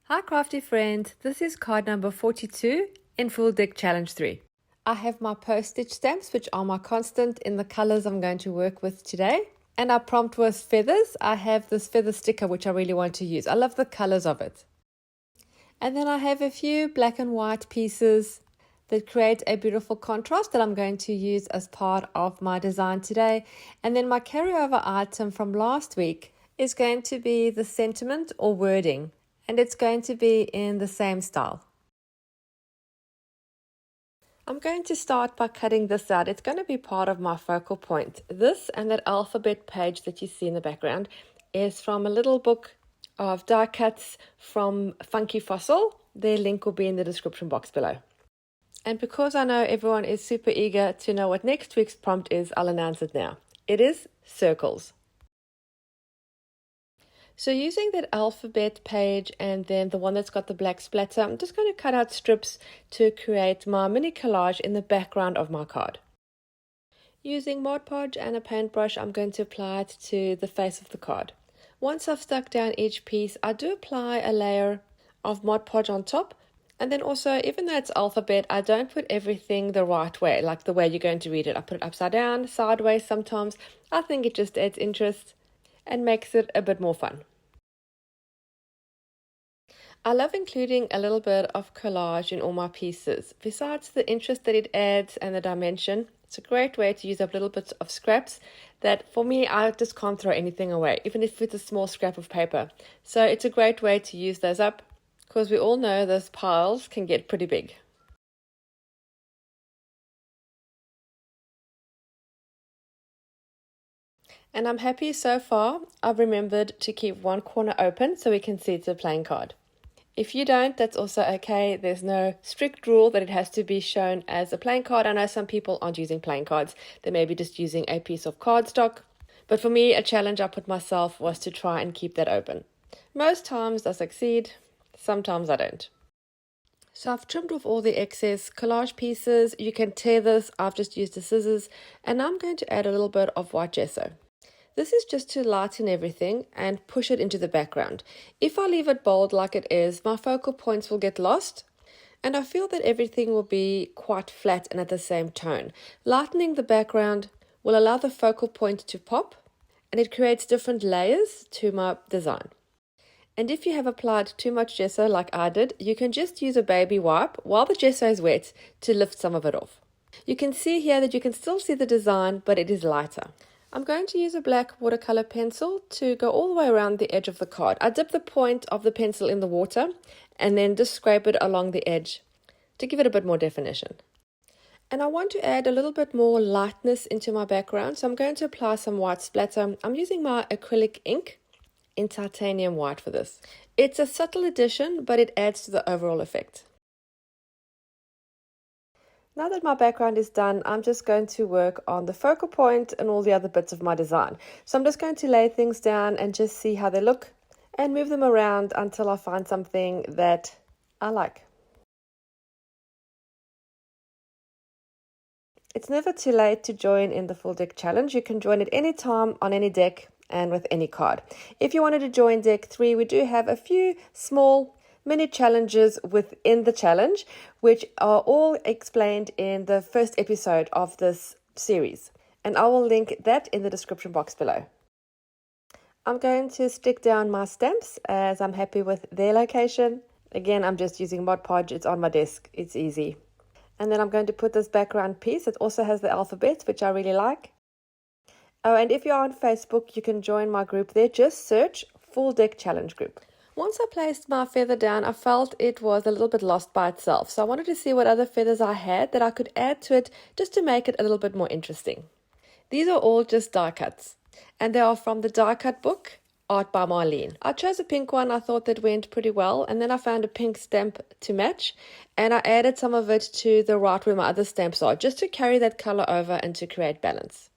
Hi crafty friend, this is card number 42 in Full Deck Challenge 3. I have my postage stamps which are my constant in the colors I'm going to work with today. And our prompt was feathers. I have this feather sticker which I really want to use. I love the colors of it. And then I have a few black and white pieces that create a beautiful contrast that I'm going to use as part of my design today. And then my carryover item from last week is going to be the sentiment or wording. And it's going to be in the same style. I'm going to start by cutting this out. It's going to be part of my focal point. This and that alphabet page that you see in the background is from a little book of die cuts from Funky Fossil. Their link will be in the description box below. And because I know everyone is super eager to know what next week's prompt is, I'll announce it now. It is circles. So using that alphabet page and then the one that's got the black splatter, I'm just going to cut out strips to create my mini collage in the background of my card. Using Mod Podge and a paintbrush, I'm going to apply it to the face of the card. Once I've stuck down each piece, I do apply a layer of Mod Podge on top. And then also, even though it's alphabet, I don't put everything the right way, like the way you're going to read it. I put it upside down, sideways sometimes. I think it just adds interest and makes it a bit more fun. I love including a little bit of collage in all my pieces. Besides the interest that it adds and the dimension, it's a great way to use up little bits of scraps that for me, I just can't throw anything away, even if it's a small scrap of paper. So it's a great way to use those up because we all know those piles can get pretty big. And I'm happy so far. I've remembered to keep one corner open so we can see it's a playing card. If you don't, that's also okay. There's no strict rule that it has to be shown as a playing card. I know some people aren't using playing cards. They may be just using a piece of cardstock. But for me, a challenge I put myself was to try and keep that open. Most times I succeed, sometimes I don't. So I've trimmed off all the excess collage pieces. You can tear this. I've just used the scissors. And now I'm going to add a little bit of white gesso. This is just to lighten everything and push it into the background. If I leave it bold like it is, my focal points will get lost. And I feel that everything will be quite flat and at the same tone. Lightening the background will allow the focal point to pop. And it creates different layers to my design. And if you have applied too much gesso like I did, you can just use a baby wipe while the gesso is wet to lift some of it off. You can see here that you can still see the design, but it is lighter. I'm going to use a black watercolor pencil to go all the way around the edge of the card. I dip the point of the pencil in the water and then just scrape it along the edge to give it a bit more definition. And I want to add a little bit more lightness into my background, so I'm going to apply some white splatter. I'm using my acrylic ink in titanium white for this. It's a subtle addition, but it adds to the overall effect. Now that my background is done, I'm just going to work on the focal point and all the other bits of my design. So I'm just going to lay things down and just see how they look and move them around until I find something that I like. It's never too late to join in the Full Deck Challenge. You can join at any time on any deck and with any card. If you wanted to join Deck 3, we do have a few small mini challenges within the challenge, which are all explained in the first episode of this series. And I will link that in the description box below. I'm going to stick down my stamps as I'm happy with their location. Again, I'm just using Mod Podge. It's on my desk. It's easy. And then I'm going to put this background piece. It also has the alphabet, which I really like. Oh, and if you're on Facebook, you can join my group there. Just search Full Deck Challenge Group. Once I placed my feather down, I felt it was a little bit lost by itself. So I wanted to see what other feathers I had that I could add to it just to make it a little bit more interesting. These are all just die cuts. And they are from the die cut book, Art by Marlene. I chose a pink one. I thought that went pretty well. And then I found a pink stamp to match. And I added some of it to the right where my other stamps are, just to carry that color over and to create balance.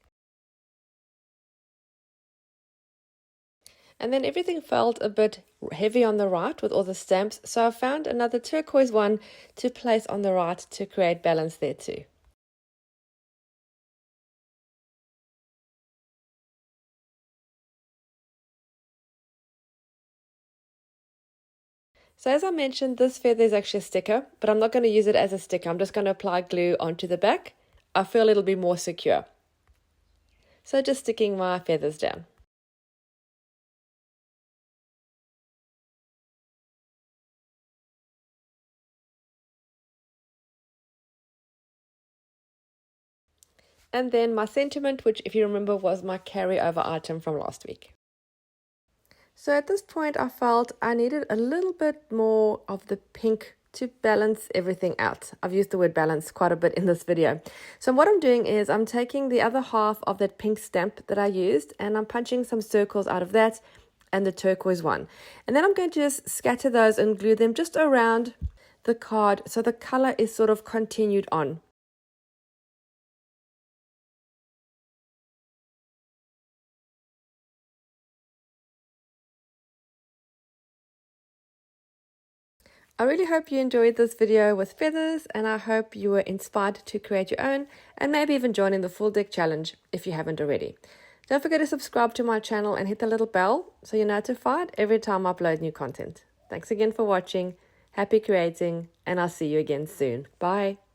And then everything felt a bit heavy on the right with all the stamps, so I found another turquoise one to place on the right to create balance there too. So as I mentioned, this feather is actually a sticker, but I'm not going to use it as a sticker. I'm just going to apply glue onto the back. I feel it'll be more secure. So just sticking my feathers down. And then my sentiment, which if you remember was my carryover item from last week. So at this point I felt I needed a little bit more of the pink to balance everything out. I've used the word balance quite a bit in this video. So what I'm doing is I'm taking the other half of that pink stamp that I used and I'm punching some circles out of that and the turquoise one. And then I'm going to just scatter those and glue them just around the card so the color is sort of continued on. I really hope you enjoyed this video with feathers, and I hope you were inspired to create your own and maybe even join in the full deck challenge if you haven't already. Don't forget to subscribe to my channel and hit the little bell so you're notified every time I upload new content. Thanks again for watching, happy creating, and I'll see you again soon. Bye!